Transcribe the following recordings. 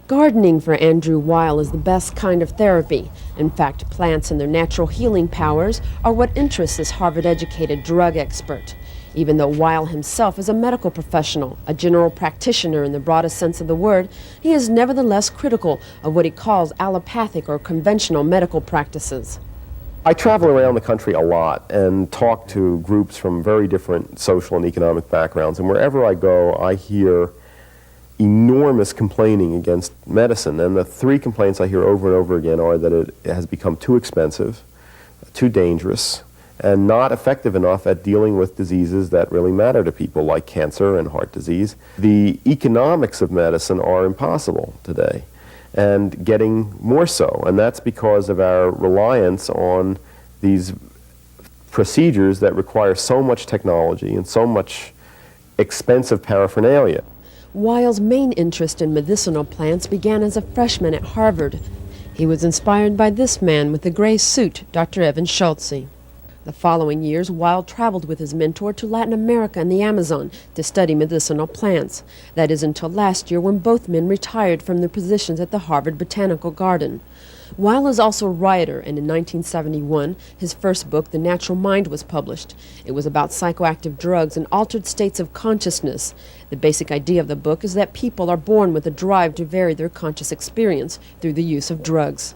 Gardening for Andrew Weil is the best kind of therapy. In fact, plants and their natural healing powers are what interests this Harvard-educated drug expert. Even though Weil himself is a medical professional, a general practitioner in the broadest sense of the word, he is nevertheless critical of what he calls allopathic or conventional medical practices. I travel around the country a lot and talk to groups from very different social and economic backgrounds, and wherever I go, I hear enormous complaining against medicine, and the three complaints I hear over and over again are that it has become too expensive, too dangerous, and not effective enough at dealing with diseases that really matter to people, like cancer and heart disease. The economics of medicine are impossible today, and getting more so, and that's because of our reliance on these procedures that require so much technology and so much expensive paraphernalia. Weil's main interest in medicinal plants began as a freshman at Harvard. He was inspired by this man with the gray suit, Dr. Evan Schultze. The following years, Weil traveled with his mentor to Latin America and the Amazon to study medicinal plants. That is until last year, when both men retired from their positions at the Harvard Botanical Garden. Weil is also a writer, and in 1971, his first book, The Natural Mind, was published. It was about psychoactive drugs and altered states of consciousness. The basic idea of the book is that people are born with a drive to vary their conscious experience through the use of drugs.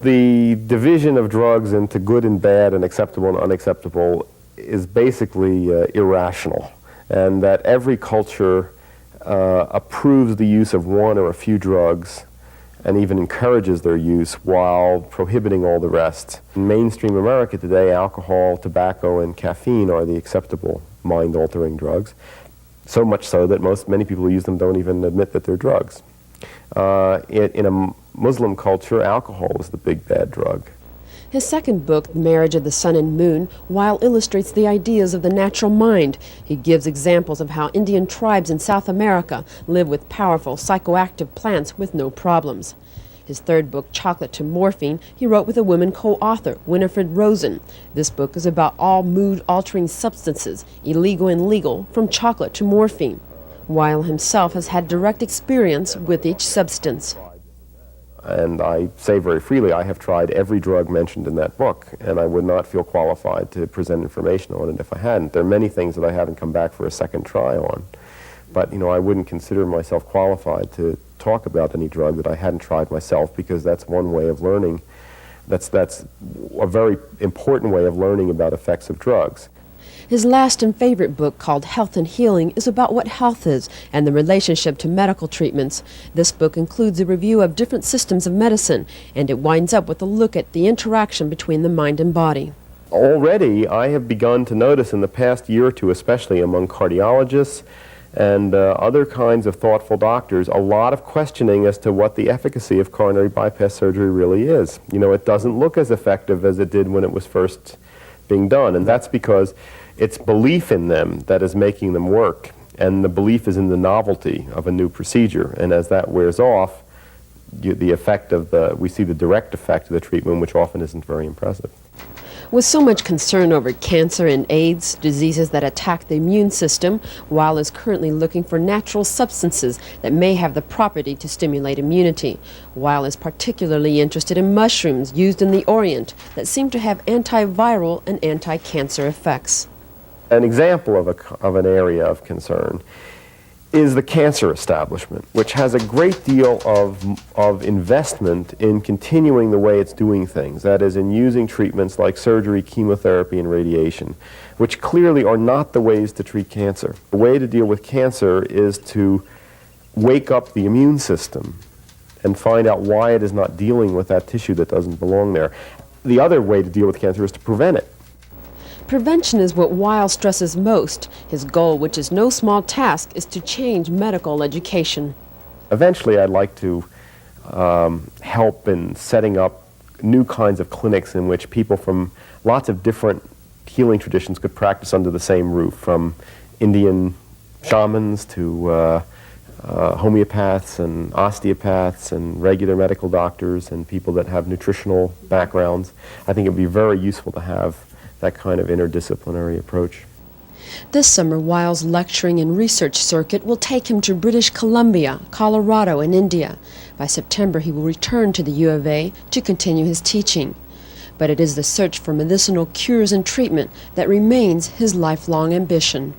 The division of drugs into good and bad and acceptable and unacceptable is basically irrational, and that every culture approves the use of one or a few drugs and even encourages their use while prohibiting all the rest. In mainstream America today, alcohol, tobacco, and caffeine are the acceptable mind-altering drugs, so much so that many people who use them don't even admit that they're drugs. In a Muslim culture, alcohol is the big bad drug. His second book, Marriage of the Sun and Moon, Weil illustrates the ideas of the natural mind. He gives examples of how Indian tribes in South America live with powerful psychoactive plants with no problems. His third book, Chocolate to Morphine, he wrote with a woman co-author, Winifred Rosen. This book is about all mood-altering substances, illegal and legal, from chocolate to morphine. Weil himself has had direct experience with each substance. And I say very freely, I have tried every drug mentioned in that book, and I would not feel qualified to present information on it if I hadn't. There are many things that I haven't come back for a second try on. But, I wouldn't consider myself qualified to talk about any drug that I hadn't tried myself, because that's one way of learning. That's a very important way of learning about effects of drugs. His last and favorite book, called Health and Healing, is about what health is and the relationship to medical treatments. This book includes a review of different systems of medicine, and it winds up with a look at the interaction between the mind and body. Already, I have begun to notice in the past year or two, especially among cardiologists and other kinds of thoughtful doctors, a lot of questioning as to what the efficacy of coronary bypass surgery really is. It doesn't look as effective as it did when it was first being done, and that's because it's belief in them that is making them work, and the belief is in the novelty of a new procedure. And as that wears off, we see the direct effect of the treatment, which often isn't very impressive. With so much concern over cancer and AIDS, diseases that attack the immune system, Weil is currently looking for natural substances that may have the property to stimulate immunity. Weil is particularly interested in mushrooms used in the Orient that seem to have antiviral and anti-cancer effects. An example of an area of concern is the cancer establishment, which has a great deal of investment in continuing the way it's doing things, that is, in using treatments like surgery, chemotherapy, and radiation, which clearly are not the ways to treat cancer. The way to deal with cancer is to wake up the immune system and find out why it is not dealing with that tissue that doesn't belong there. The other way to deal with cancer is to prevent it. Prevention is what Weil stresses most. His goal, which is no small task, is to change medical education. Eventually, I'd like to help in setting up new kinds of clinics in which people from lots of different healing traditions could practice under the same roof, from Indian shamans to homeopaths and osteopaths and regular medical doctors and people that have nutritional backgrounds. I think it would be very useful to have that kind of interdisciplinary approach. This summer, Weil's lecturing and research circuit will take him to British Columbia, Colorado, and India. By September, he will return to the U of A to continue his teaching. But it is the search for medicinal cures and treatment that remains his lifelong ambition.